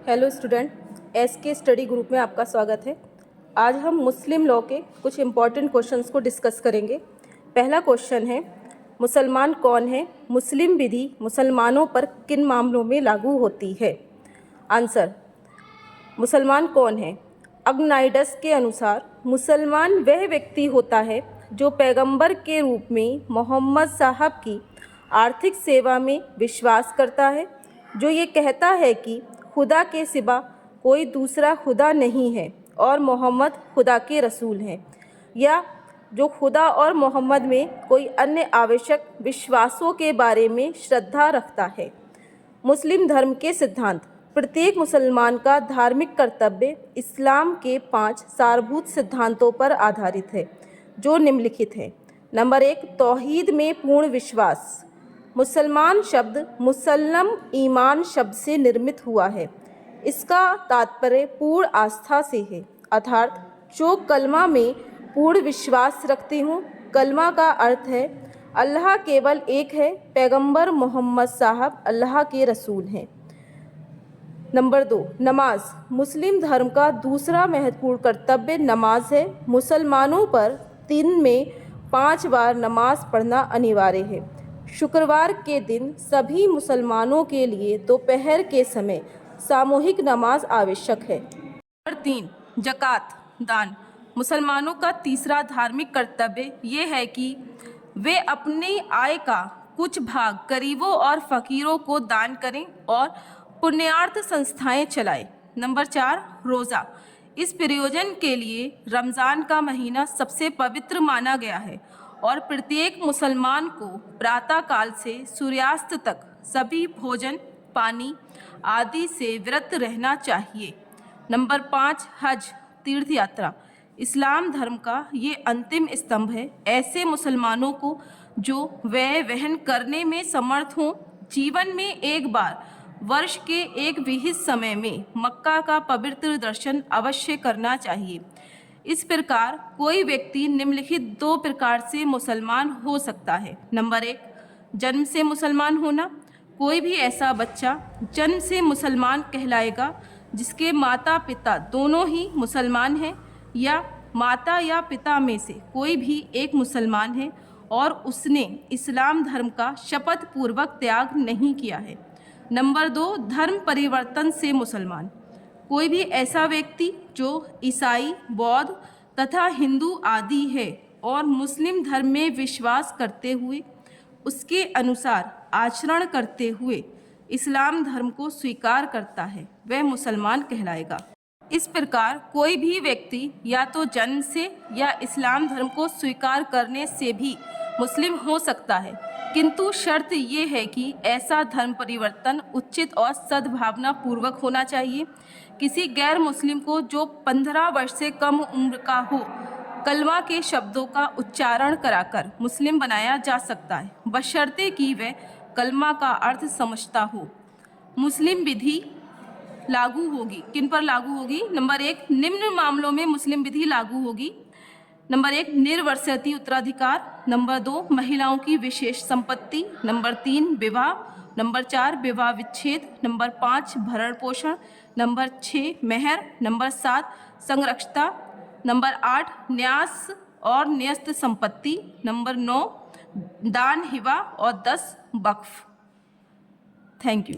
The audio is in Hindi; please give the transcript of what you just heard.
Hello student, SK study group में आपका स्वागत है। आज हम मुस्लिम लॉ के कुछ इम्पॉर्टेंट क्वेश्चंस को डिस्कस करेंगे। पहला क्वेश्चन है, मुसलमान कौन है? मुस्लिम विधि मुसलमानों पर किन मामलों में लागू होती है? आंसर, मुसलमान कौन है? अग्नाइडस के अनुसार मुसलमान वह व्यक्ति होता है जो पैगंबर के रूप में मोहम्मद साहब की आर्थिक सेवा में विश्वास करता है, जो ये कहता है कि खुदा के सिवा कोई दूसरा खुदा नहीं है और मोहम्मद खुदा के रसूल हैं, या जो खुदा और मोहम्मद में कोई अन्य आवश्यक विश्वासों के बारे में श्रद्धा रखता है। मुस्लिम धर्म के सिद्धांत। प्रत्येक मुसलमान का धार्मिक कर्तव्य इस्लाम के 5 सारभूत सिद्धांतों पर आधारित है, जो निम्नलिखित हैं। नंबर 1, तौहीद में पूर्ण विश्वास। मुसलमान शब्द मुसल्लम ईमान शब्द से निर्मित हुआ है। इसका तात्पर्य पूर्ण आस्था से है, अर्थात जो कलमा में पूर्ण विश्वास रखते हों। कलमा का अर्थ है अल्लाह केवल एक है, पैगंबर मोहम्मद साहब अल्लाह के रसूल हैं। नंबर 2, नमाज। मुस्लिम धर्म का दूसरा महत्वपूर्ण कर्तव्य नमाज है। मुसलमानों पर दिन में 5 बार नमाज पढ़ना अनिवार्य है। शुक्रवार के दिन सभी मुसलमानों के लिए दोपहर के समय सामूहिक नमाज आवश्यक है। नंबर 3, ज़कात दान। मुसलमानों का तीसरा धार्मिक कर्तव्य ये है कि वे अपनी आय का कुछ भाग गरीबों और फ़कीरों को दान करें और पुण्यार्थ संस्थाएं चलाएं। नंबर 4, रोज़ा। इस प्रयोजन के लिए रमज़ान का महीना सबसे पवित्र माना गया है और प्रत्येक मुसलमान को प्रातःकाल से सूर्यास्त तक सभी भोजन, पानी आदि से व्रत रहना चाहिए। नंबर 5, हज तीर्थ यात्रा। इस्लाम धर्म का ये अंतिम स्तंभ है। ऐसे मुसलमानों को जो व्यय वहन करने में समर्थ हों, जीवन में एक बार वर्ष के एक विहित समय में मक्का का पवित्र दर्शन अवश्य करना चाहिए। इस प्रकार कोई व्यक्ति निम्नलिखित 2 प्रकार से मुसलमान हो सकता है। नंबर 1, जन्म से मुसलमान होना। कोई भी ऐसा बच्चा जन्म से मुसलमान कहलाएगा जिसके माता पिता दोनों ही मुसलमान हैं, या माता या पिता में से कोई भी एक मुसलमान है और उसने इस्लाम धर्म का शपथ पूर्वक त्याग नहीं किया है। नंबर 2, धर्म परिवर्तन से मुसलमान। कोई भी ऐसा व्यक्ति जो ईसाई, बौद्ध तथा हिंदू आदि है और मुस्लिम धर्म में विश्वास करते हुए उसके अनुसार आचरण करते हुए इस्लाम धर्म को स्वीकार करता है, वह मुसलमान कहलाएगा। इस प्रकार कोई भी व्यक्ति या तो जन्म से या इस्लाम धर्म को स्वीकार करने से भी मुस्लिम हो सकता है, किंतु शर्त ये है कि ऐसा धर्म परिवर्तन उचित और सद्भावना पूर्वक होना चाहिए। किसी गैर मुस्लिम को जो 15 वर्ष से कम उम्र का हो, कलमा के शब्दों का उच्चारण कराकर मुस्लिम बनाया जा सकता है, बशर्ते कि वह कलमा का अर्थ समझता हो। मुस्लिम विधि लागू होगी, किन पर लागू होगी? नंबर 1, निम्न मामलों में मुस्लिम विधि लागू होगी। नंबर 1, निर्वसती उत्तराधिकार। नंबर 2, महिलाओं की विशेष संपत्ति। नंबर 3, विवाह। नंबर 4, विवाह विच्छेद। नंबर 5, भरण पोषण। नंबर 6, मेहर। नंबर 7, संरक्षता। नंबर 8, न्यास और न्यस्त संपत्ति। नंबर 9, दान हिबा और 10, वक्फ। Thank you.